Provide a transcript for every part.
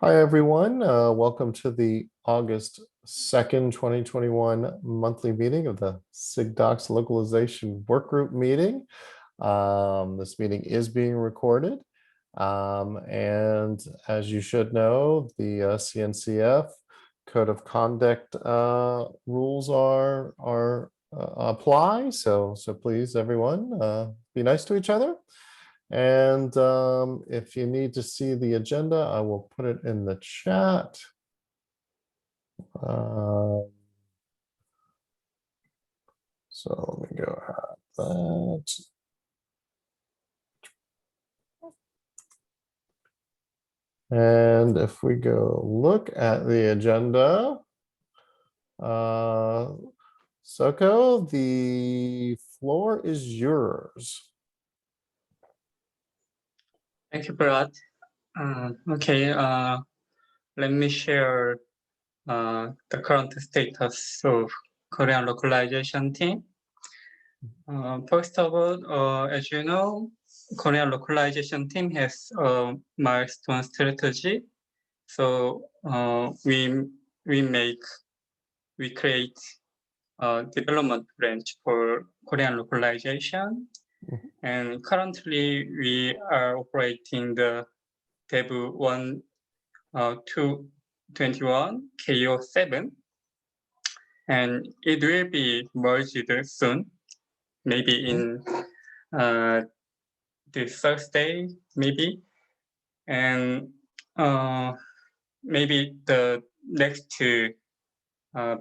Hi, everyone. Welcome to the August 2nd, 2021 monthly meeting of the SIG Docs Localization Workgroup meeting. This meeting is being recorded. And as you should know, the CNCF Code of Conduct rules apply. So please, everyone, be nice to each other. And if you need to see the agenda, I will put it in the chat. So let me go at that. And if we go look at the agenda, Soko, the floor is yours. Thank you, Brad. Okay, let me share the current status of Korean localization team. First of all, as you know, Korean localization team has a milestone strategy. So we create a development branch for Korean localization. And currently we are operating the Dev 221 KO7, and it will be merged soon, maybe in this Thursday, maybe, and maybe the next two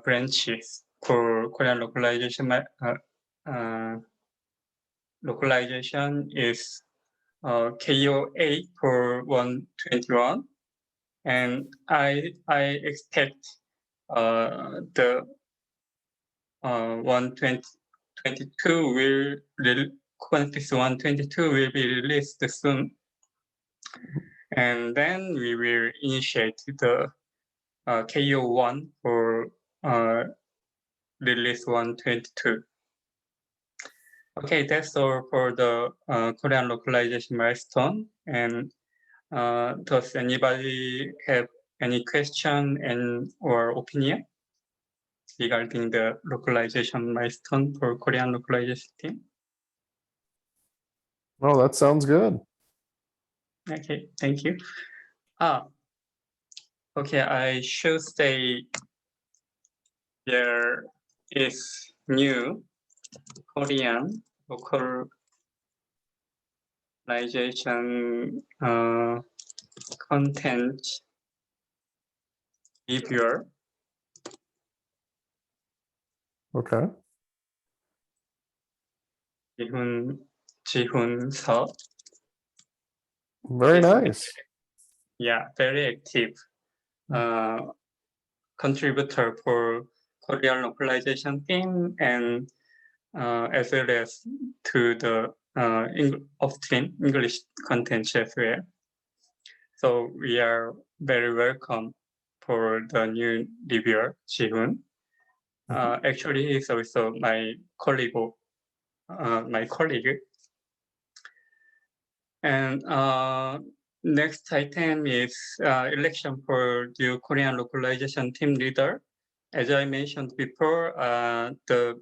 branches for Korean localization is KO8 for 121, and I expect the 122 will quantities 122 will be released soon, and then we will initiate the KO1 for release 122. Okay, that's all for the Korean localization milestone. And does anybody have any question or opinion regarding the localization milestone for Korean localization team? Oh, that sounds good. Okay, thank you. Okay, I should say there is new Korean localization content reviewer. Okay. 지훈서. Very nice. Yeah, very active contributor for Korean localization team, and as well as to the off-stream English content as well. So we are very welcome for the new reviewer, Jihun. Actually, he's also my colleague. And next item is election for the Korean localization team leader. As I mentioned before,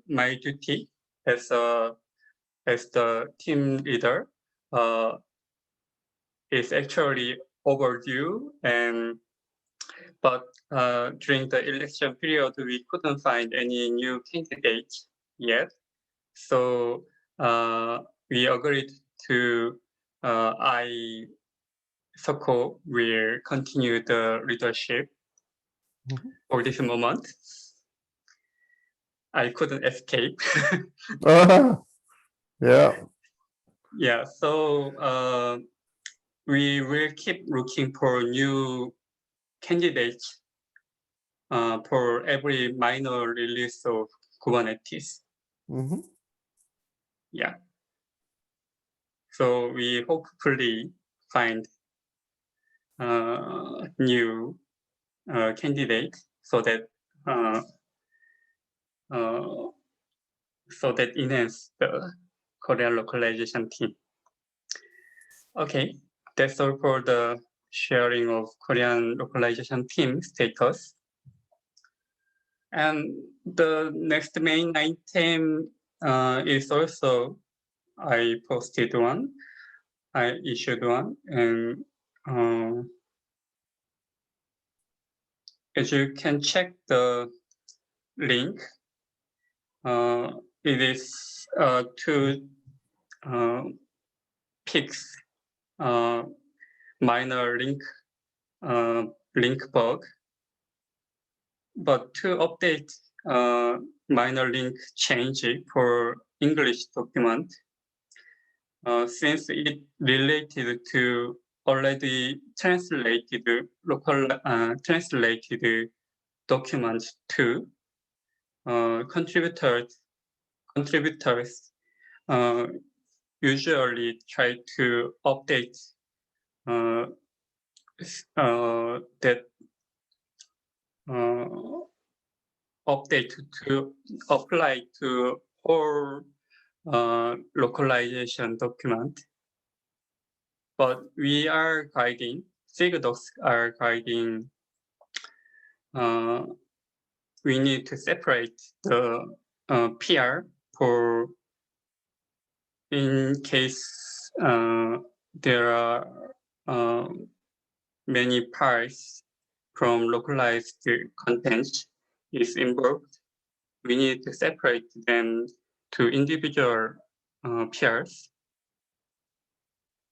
my duty as the team leader is actually overdue, but during the election period, we couldn't find any new candidates yet. So we agreed to Soko will continue the leadership for this moment. I couldn't escape. Yeah. Yeah, so we will keep looking for new candidates for every minor release of Kubernetes. Yeah. So we hopefully find new candidate so that enhance the Korean localization team. Okay, that's all for the sharing of Korean localization team status. And the next main item is also I posted one, I issued one, and as you can check the link, it is to fix minor link bug, but to update minor link change for English document, since it related to already translated translated documents to contributors usually try to update that update to apply to all localization document. But we are guiding, SIG docs are guiding, we need to separate the PR for in case there are many parts from localized content is involved. We need to separate them to individual PRs.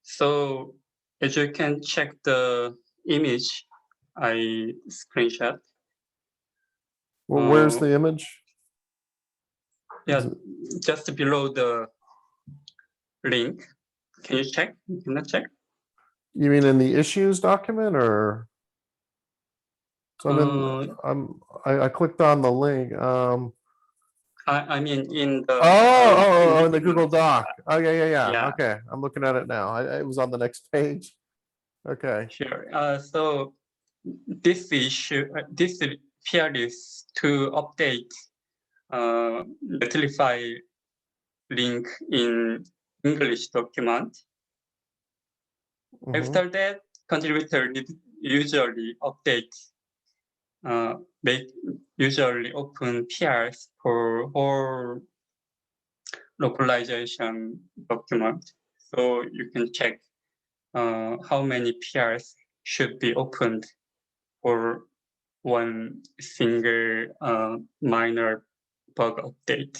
So as you can check the image I screenshot. Well, where's the image? Yeah, just below the link. Can you check? You cannot check? You mean in the issues document, or? So I clicked on the link. I mean in the In the Google Doc. Oh, yeah. Yeah. Okay, I'm looking at it now. It was on the next page. Okay. Sure. So this issue, this PR is to update Netlify link in English document. After that, contributor usually update, usually open PRs for all localization document. So you can check how many PRs should be opened for one single minor bug update.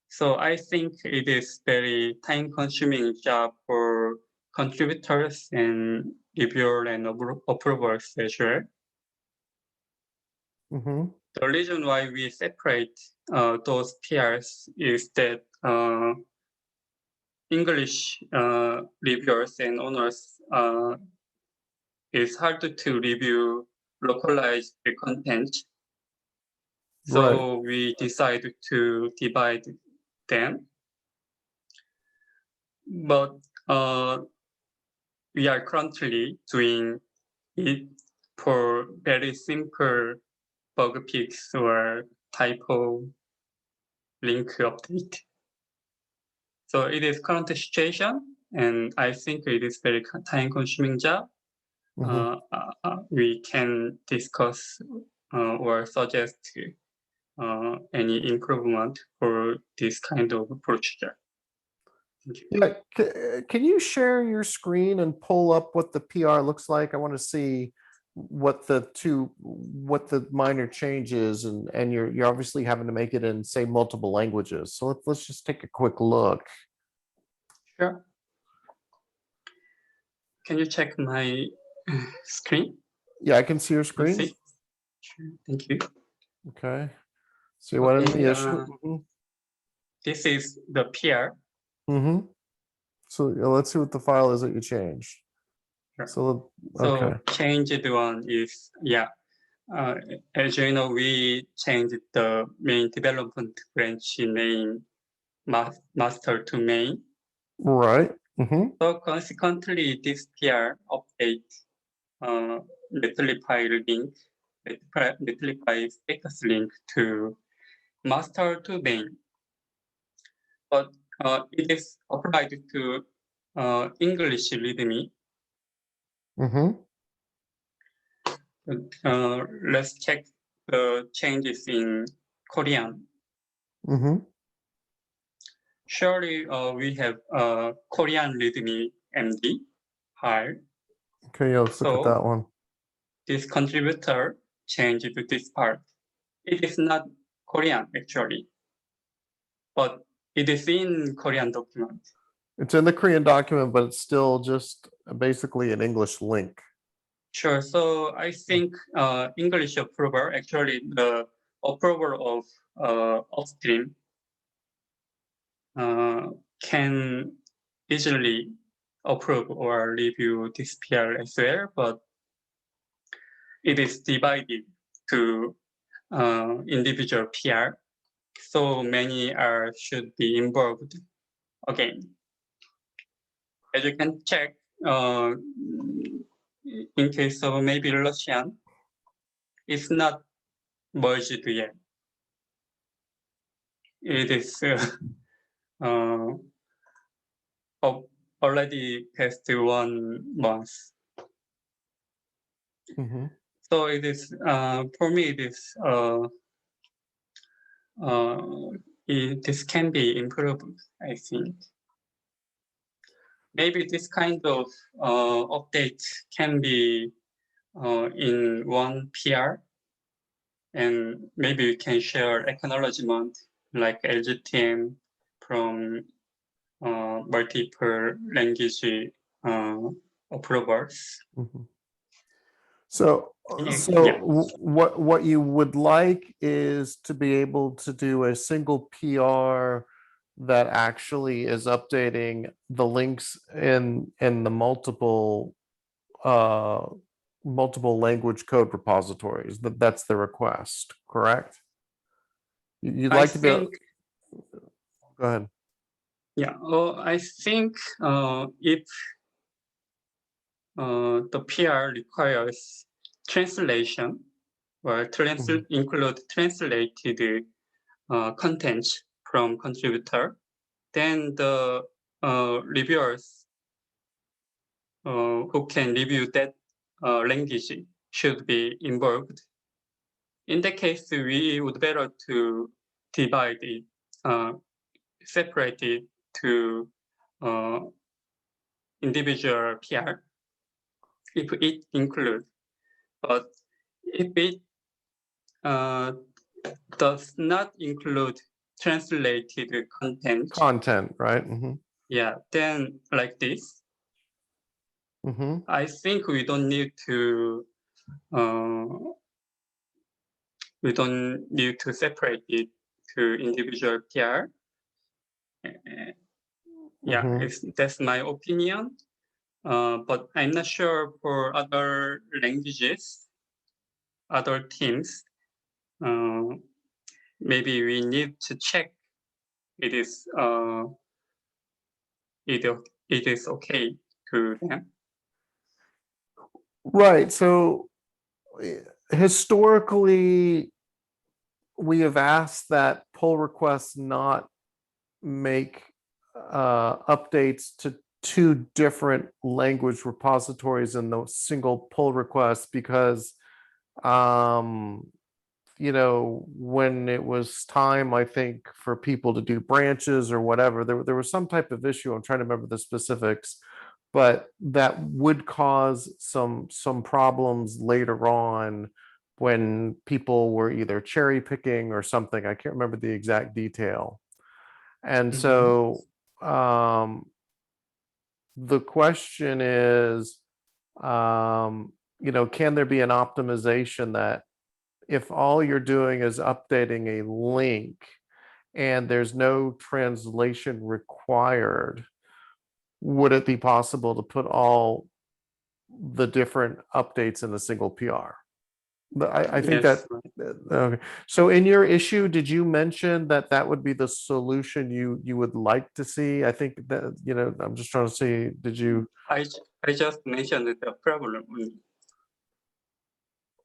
So I think it is very time-consuming job for contributors and reviewers and approvers as well. The reason why we separate those PRs is that English reviewers and owners it's hard to review localized content. So we decided to divide them. But we are currently doing it for very simple bug fix or typo link update. So it is current situation, and I think it is very time-consuming job. We can discuss or suggest any improvement for this kind of procedure. Yeah, can you share your screen and pull up what the PR looks like? I want to see what the minor change is, and you're obviously having to make it in, say, multiple languages. So let's just take a quick look. Sure. Can you check my screen? Yeah, I can see your screen. See? Sure. Thank you. Okay. So what in the issue? This is the PR. So let's see what the file is that you changed. Sure. So changed one is, as you know, we changed the main development branch name master to main. Right. So consequently, this PR update Netlify link, Netlify status link to master to main. But it is applied to English README. Let's check the changes in Korean. Mhm. Surely we have Korean readme MD file. Okay, yeah, let's look at So that one. this contributor changed this part. It is not Korean actually, but it is in Korean document. It's in the Korean document, but it's still just basically an English link. Sure. So I think English approval, actually the approval of upstream can easily approve or review this PR as well, but it is divided to individual PR. So many should be involved again. As you can check, in case of maybe Russian, it's not merged yet. It is already past 1 month. Mhm. So it is for me. This can be improved. I think maybe this kind of update can be in one PR, and maybe we can share acknowledgement like LGTM from multiple language approvers. Mhm. So, Yeah. what you would like is to be able to do a single PR that actually is updating the links in the uh multiple language code repositories. That's the request, correct? You'd I like to be able, think, go ahead. yeah, I think if the PR requires translation or Mhm. include translated content from contributor, then the reviewers who can review that language should be involved. In that case, we would better to divide it, separate it to uh, individual PR if it includes. But if it does not include translated Content, right? Mhm. yeah, then like this, Mhm. I think uh, we don't need to separate it to individual PR. Yeah, Mhm. that's my opinion. But I'm not sure for other languages, other teams. Uh, Maybe we need to check it is it, it is okay to them. Right. So historically, we have asked that pull requests not make updates to two different language repositories in the single pull request because when it was time, I think, for people to do branches or whatever, there was some type of issue. I'm trying to remember the specifics, but that would cause some problems later on when people were either cherry picking or something. I can't remember the exact detail. And Mhm. so the question is, can there be an optimization that if all you're doing is updating a link and there's no translation required, would it be possible to put all the different updates in a single PR? I think Yes. that, okay. So in your issue, did you mention that that would be the solution you would like to see? I think that, I'm just trying to see, did you? I just mentioned the problem,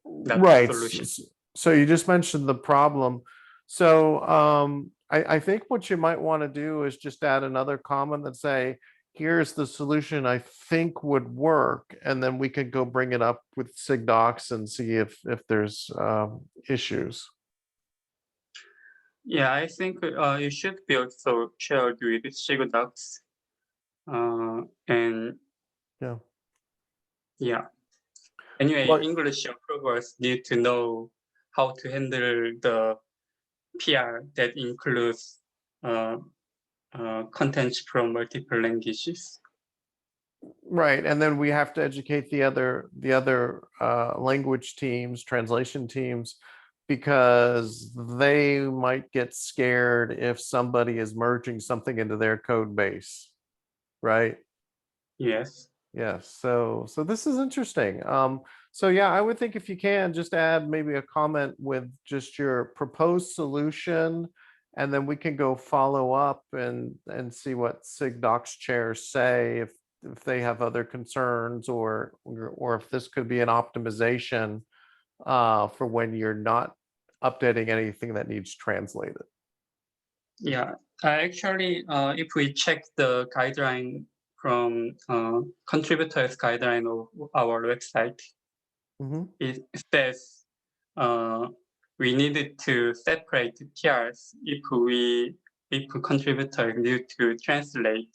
not the Right. solution. So you just mentioned the problem. So I think what you might want to do is just add another comment that say, here's the solution I think would work, and then we could go bring it up with SIG docs and see if there's issues. Yeah, I think it should be also shared with SIGDocs. And Yeah. yeah, anyway, Well, English approvers need to know how to handle the PR that includes contents from multiple languages. right, and then we have to educate the other language teams, translation teams, because they might get scared if somebody is merging something into their code base, right? Yes. Yes, so this is interesting. So yeah, I would think if you can just add maybe a comment with just your proposed solution, and then we can go follow up and see what SIGDocs chairs say if they have other concerns or if this could be an optimization for when you're not updating anything that needs translated. Yeah, actually, if we check the guideline from contributors guideline of our website, Mhm. it says we needed to separate tiers if contributor need to translate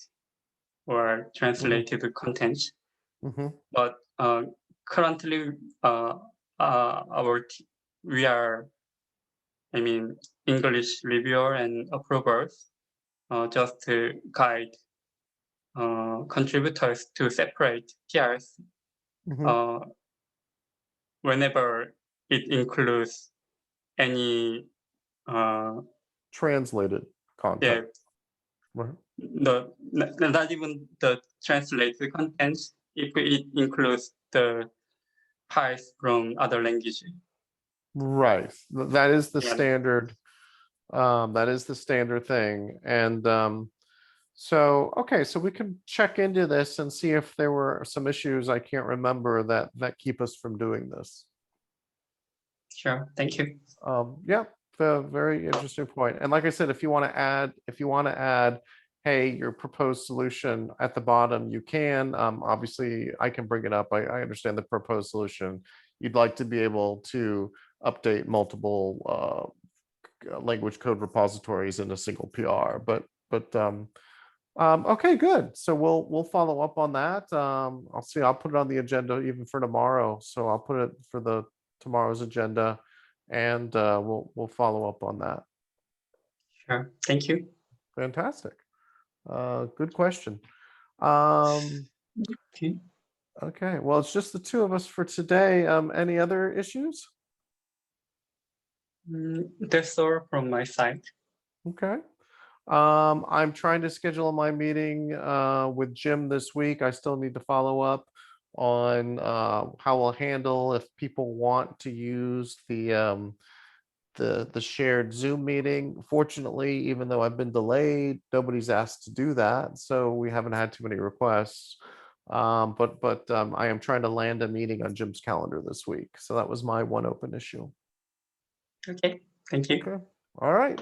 or translated content. Mhm. But currently, we are, I mean, English reviewer and approvers just to guide contributors to separate tiers Mhm. whenever it includes any Translated yeah, content. Right. not even the translated contents if it includes the files from other languages. Right. That is the Yeah, standard. That is the standard thing. And so, okay, so we can check into this and see if there were some issues I can't remember that keep us from doing this. sure. Thank you. Yeah, the very interesting point. And like I said, if you want to add, hey, your proposed solution at the bottom, you can. Obviously, I can bring it up. I understand the proposed solution. You'd like to be able to update multiple language code repositories in a single PR, but okay, good. So we'll follow up on that. I'll see. I'll put it on the agenda even for tomorrow. So I'll put it for the tomorrow's agenda, and we'll follow up on that. Sure. Thank you. Fantastic. Good question. Um, Okay. okay. Well, it's just the two of us for today. Any other issues? That's all from my side. Okay. I'm trying to schedule my meeting with Jim this week. I still need to follow up on how we'll handle if people want to use the shared Zoom meeting. Fortunately, even though I've been delayed, nobody's asked to do that, so we haven't had too many requests. But I am trying to land a meeting on Jim's calendar this week. So that was my one open issue. Okay. Thank you. Okay. All right.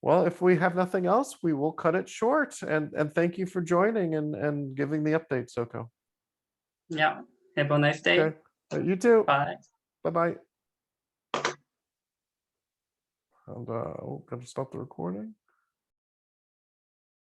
Well, if we have nothing else, we will cut it short. And thank you for joining and giving the update, Soko. Yeah. Have a nice day. Okay. You too. Bye. Bye-bye. And oh, gotta stop the recording.